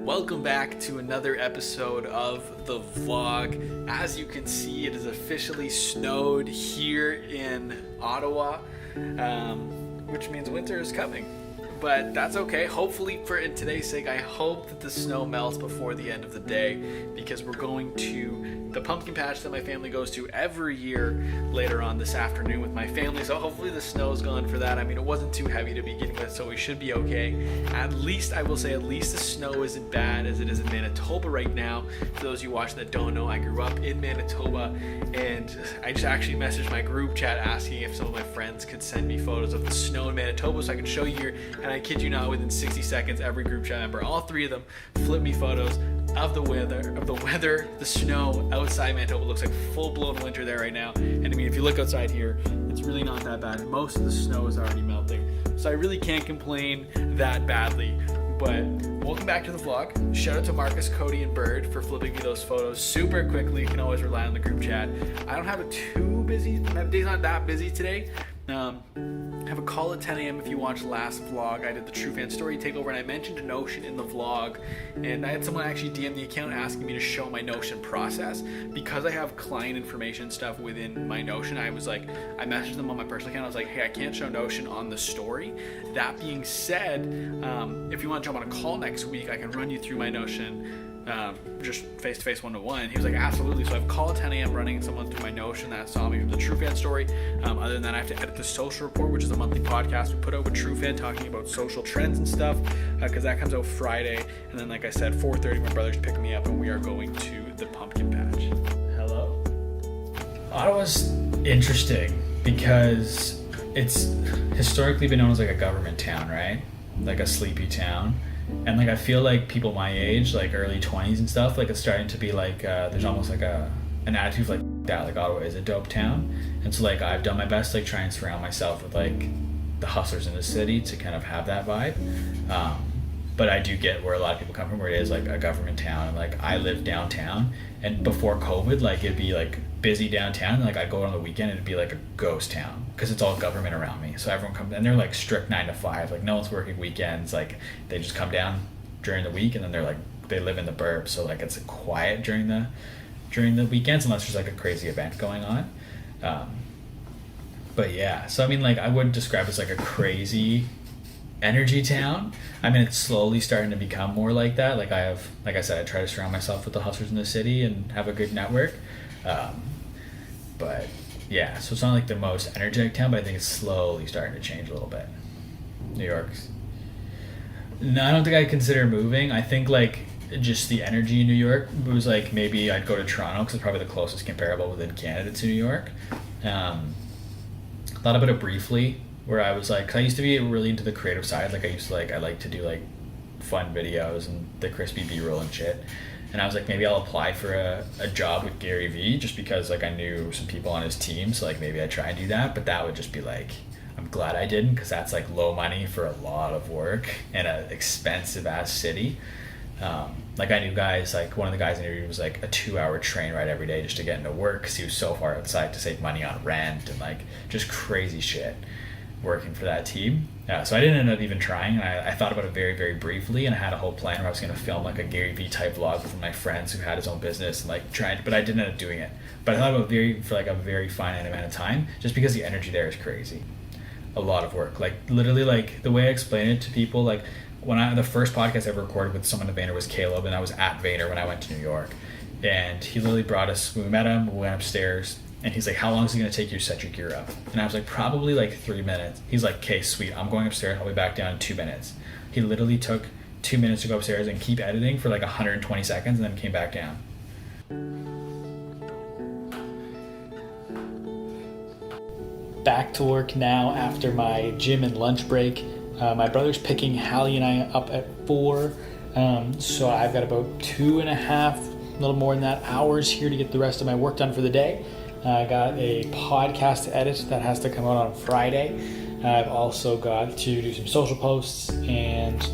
Welcome back to another episode of the vlog. As you can see, it is officially snowed here in Ottawa, which means winter is coming. But that's okay. Hopefully, for today's sake, I hope that the snow melts before the end of the day, because we're going to the pumpkin patch that my family goes to every year later on this afternoon with my family. So hopefully the snow is gone for that. I mean, it wasn't too heavy to begin with, so we should be okay. At least, I will say, at least the snow isn't bad as it is in Manitoba right now. For those of you watching that don't know, I grew up in Manitoba, and I just actually messaged my group chat asking if some of my friends could send me photos of the snow in Manitoba so I can show you here. And I kid you not, within 60 seconds, every group chat member, all three of them, flipped me photos of the weather, the snow outside Manitoba. Looks like full-blown winter there right now. And I mean, if you look outside here, it's really not that bad. Most of the snow is already melting, so I really can't complain that badly. But welcome back to the vlog. Shout out to Marcus, Cody, and Bird for flipping me those photos super quickly. You can always rely on the group chat. I don't have it too busy. My day's not that busy today. I have a call at 10 a.m. if you watched last vlog. I did the True Fan Story Takeover, and I mentioned Notion in the vlog, and I had someone actually DM the account asking me to show my Notion process. Because I have client information stuff within my Notion, I was like, I messaged them on my personal account. I was like, hey, I can't show Notion on the story. That being said, if you want to jump on a call next week, I can run you through my Notion just face-to-face one-to-one. He was like, absolutely. So I have a call at 10 a.m. running someone through my Notion that saw me from the True Fan Story. Other than that, I have to edit the social report, which is a monthly podcast we put out with True Fan talking about social trends and stuff, because that comes out Friday. And then, like I said, 4:30 my brother's picking me up and we are going to the pumpkin patch. Hello? Ottawa's interesting because it's historically been known as like a government town, right? Like a sleepy town. And like I feel like people my age, like early 20s and stuff, like it's starting to be like there's almost like an attitude like that, like Ottawa is a dope town. And so like I've done my best to like try and surround myself with like the hustlers in the city to kind of have that vibe. But I do get where a lot of people come from, where it is like a government town. And like I live downtown, and before COVID, like it'd be like busy downtown, and like I'd go on the weekend and it'd be like a ghost town because it's all government around me. So everyone comes, and they're like strict 9 to 5, like no one's working weekends. Like they just come down during the week, and then they're like, they live in the burbs, so like it's quiet during the weekends unless there's like a crazy event going on. But yeah, so I mean, like I wouldn't describe it as like a crazy energy town. I mean, it's slowly starting to become more like that. Like I said, I try to surround myself with the hustlers in the city and have a good network. But yeah, so it's not like the most energetic town, but I think it's slowly starting to change a little bit. New York's. No, I don't think I'd consider moving. I think like just the energy in New York was like, maybe I'd go to Toronto because it's probably the closest comparable within Canada to New York. Thought about it briefly, where I was like, 'cause I used to be really into the creative side. Like I like to do like fun videos and the crispy B-roll and shit. And I was like, maybe I'll apply for a job with Gary Vee, just because like I knew some people on his team. So like maybe I'd try and do that, but that would just be like, I'm glad I didn't, because that's like low money for a lot of work in an expensive ass city. Like I knew guys, like one of the guys I interviewed was like a 2-hour train ride every day just to get into work because he was so far outside to save money on rent and like just crazy shit working for that team. So I didn't end up even trying, and I thought about it very, very briefly, and I had a whole plan where I was going to film like a Gary Vee type vlog with my friends who had his own business and like tried, but I didn't end up doing it. But I thought about it for like a very finite amount of time, just because the energy there is crazy. A lot of work, like literally, like the way I explain it to people, like the first podcast I ever recorded with someone at Vayner was Caleb, and I was at Vayner when I went to New York, and he literally brought us, we met him, we went upstairs, and he's like, how long is it going to take you to set your gear up? And I was like, probably like 3 minutes. He's like, okay, sweet, I'm going upstairs, I'll be back down in 2 minutes. He literally took 2 minutes to go upstairs and keep editing for like 120 seconds, and then came back down. Back to work now after my gym and lunch break. My brother's picking Hallie and I up at 4, so I've got about 2.5, a little more than that, hours here to get the rest of my work done for the day. I got a podcast to edit that has to come out on Friday. I've also got to do some social posts and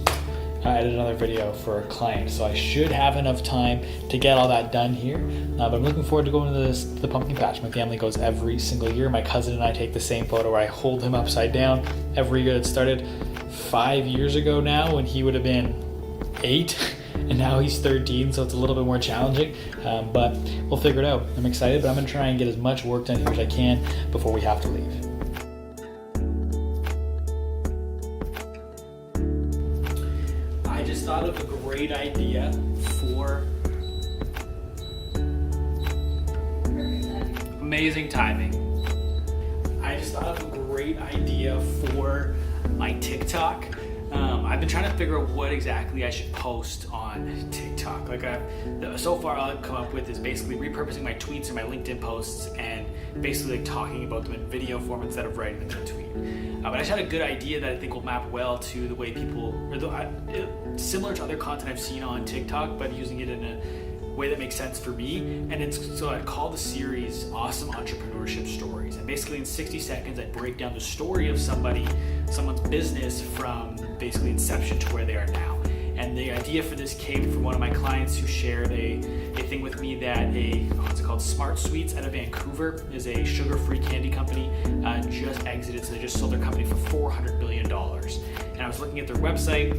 edit another video for a client, so I should have enough time to get all that done here. But I'm looking forward to going to the pumpkin patch. My family goes every single year. My cousin and I take the same photo where I hold him upside down every year. It started 5 years ago now when he would have been 8, and now he's 13, so it's a little bit more challenging, but we'll figure it out. I'm excited, but I'm going to try and get as much work done here as I can before we have to leave. I just thought of a great idea for... Amazing timing. I just thought of a great idea for my TikTok. I've been trying to figure out what exactly I should post on TikTok. So far all I've come up with is basically repurposing my tweets and my LinkedIn posts and basically like talking about them in video form instead of writing them in a tweet. But I just had a good idea that I think will map well to the way people, similar to other content I've seen on TikTok, but using it in a way that makes sense for me. And so I'd call the series Awesome Entrepreneurship Stories. And basically in 60 seconds, I'd break down the story of someone's business from basically inception to where they are now. And the idea for this came from one of my clients who shared a thing with me that what's it called? Smart Sweets out of Vancouver is a sugar-free candy company, just exited, so they just sold their company for $400 million. And I was looking at their website,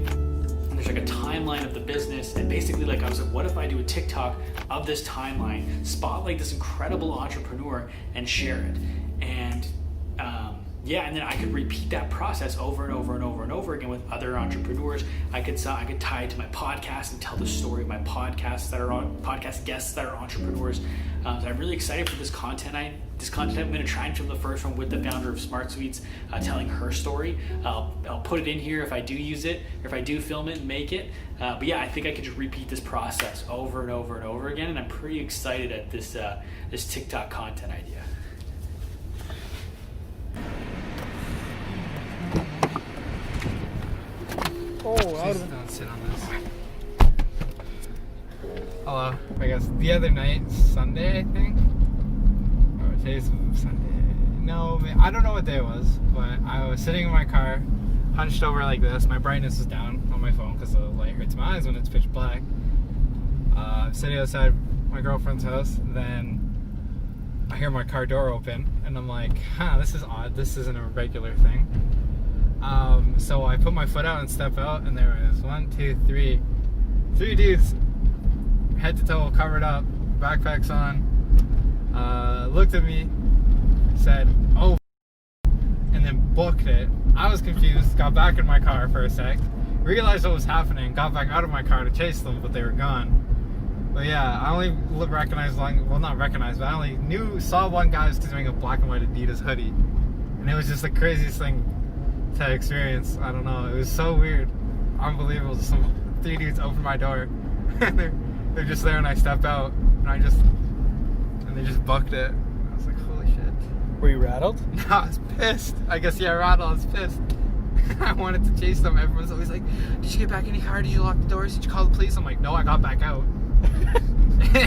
there's like a timeline of the business, and basically I was like, what if I do a TikTok of this timeline, spotlight this incredible entrepreneur and share it, and and then I could repeat that process over and over and over and over again with other entrepreneurs. I could tie it to my podcast and tell the story of my podcast guests that are entrepreneurs. So I'm really excited for this content. I'm going to try and film the first one with the founder of Smart Sweets, telling her story. I'll put it in here if I do use it, or if I do film it and make it. But yeah, I think I could just repeat this process over and over and over again, and I'm pretty excited at this TikTok content idea. Please don't sit on this. Hello. I guess the other night, Sunday, I think. Or today's Sunday. No, I don't know what day it was, but I was sitting in my car, hunched over like this. My brightness is down on my phone because the light hurts my eyes when it's pitch black. I'm sitting outside my girlfriend's house, and then I hear my car door open, and I'm like, this is odd. This isn't a regular thing. So I put my foot out and step out, and there was 1, 2, 3 dudes, head to toe, covered up, backpacks on, looked at me, said, oh, and then booked it. I was confused, got back in my car for a sec, realized what was happening, got back out of my car to chase them, but they were gone. But yeah, I only recognized but I only saw one guy was wearing a black and white Adidas hoodie, and it was just the craziest thing to experience. I don't know, it was so weird, unbelievable. Some 3 dudes opened my door and they're just there, and I step out, and they just booked it. I was like, holy shit. Were you rattled? No, I was pissed. I guess, yeah, rattled. I was pissed. I wanted to chase them. Everyone's always like, did you get back in your car? Did you lock the doors? Did you call the police? I'm like, no, I got back out.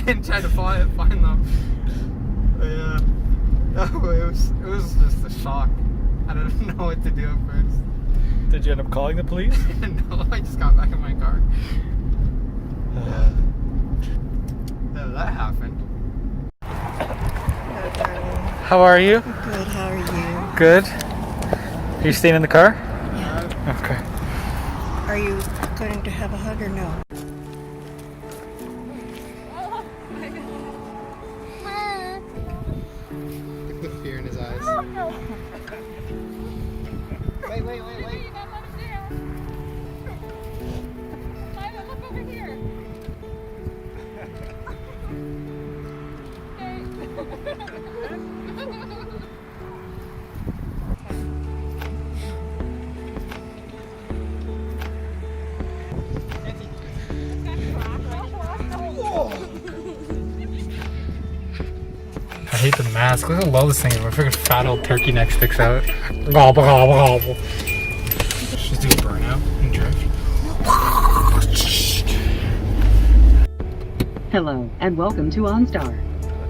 And tried to find them. But yeah, it was just a shock. I didn't know what to do at first. Did you end up calling the police? No, I just got back in my car. That happened. Hello, darling. How are you? Good, how are you? Good. Are you staying in the car? Yeah. Okay. Are you going to have a hug or no? Look at the fear in his eyes. Wait. Look over here. I hate the mask. Look how low this thing is. My freaking fat old turkey neck sticks out. Gobble, gobble, gobble. Just do burnout and drift. Hello, and welcome to OnStar.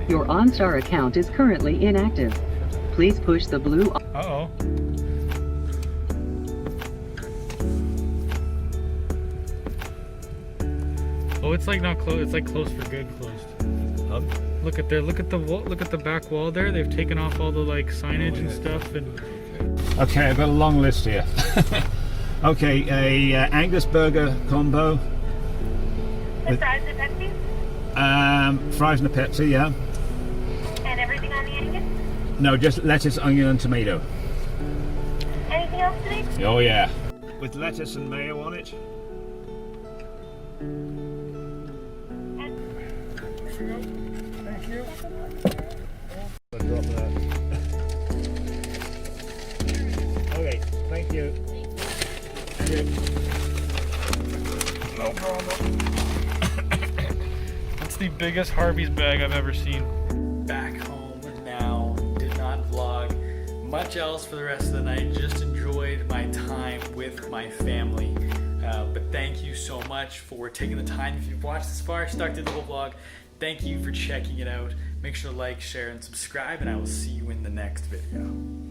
Your OnStar account is currently inactive. Please push the blue... Uh-oh. Oh, it's like not closed. It's like closed for good closed. Look at the back wall there. They've taken off all the like signage and stuff. And okay, I've got a long list here. Okay, a Angus burger combo, The fries and Pepsi? Fries and a Pepsi, yeah. And everything on the Angus? No, just lettuce, onion, and tomato. Anything else today? Oh yeah. With lettuce and mayo on it. Thank you. I'll drop that. Okay, thank you. Thank you. No problem. It's the biggest Harvey's bag I've ever seen. Back home now, did not vlog much else for the rest of the night, just enjoyed my time with my family. But thank you so much for taking the time. If you've watched this far, stuck to the whole vlog, thank you for checking it out. Make sure to like, share, and subscribe, and I will see you in the next video.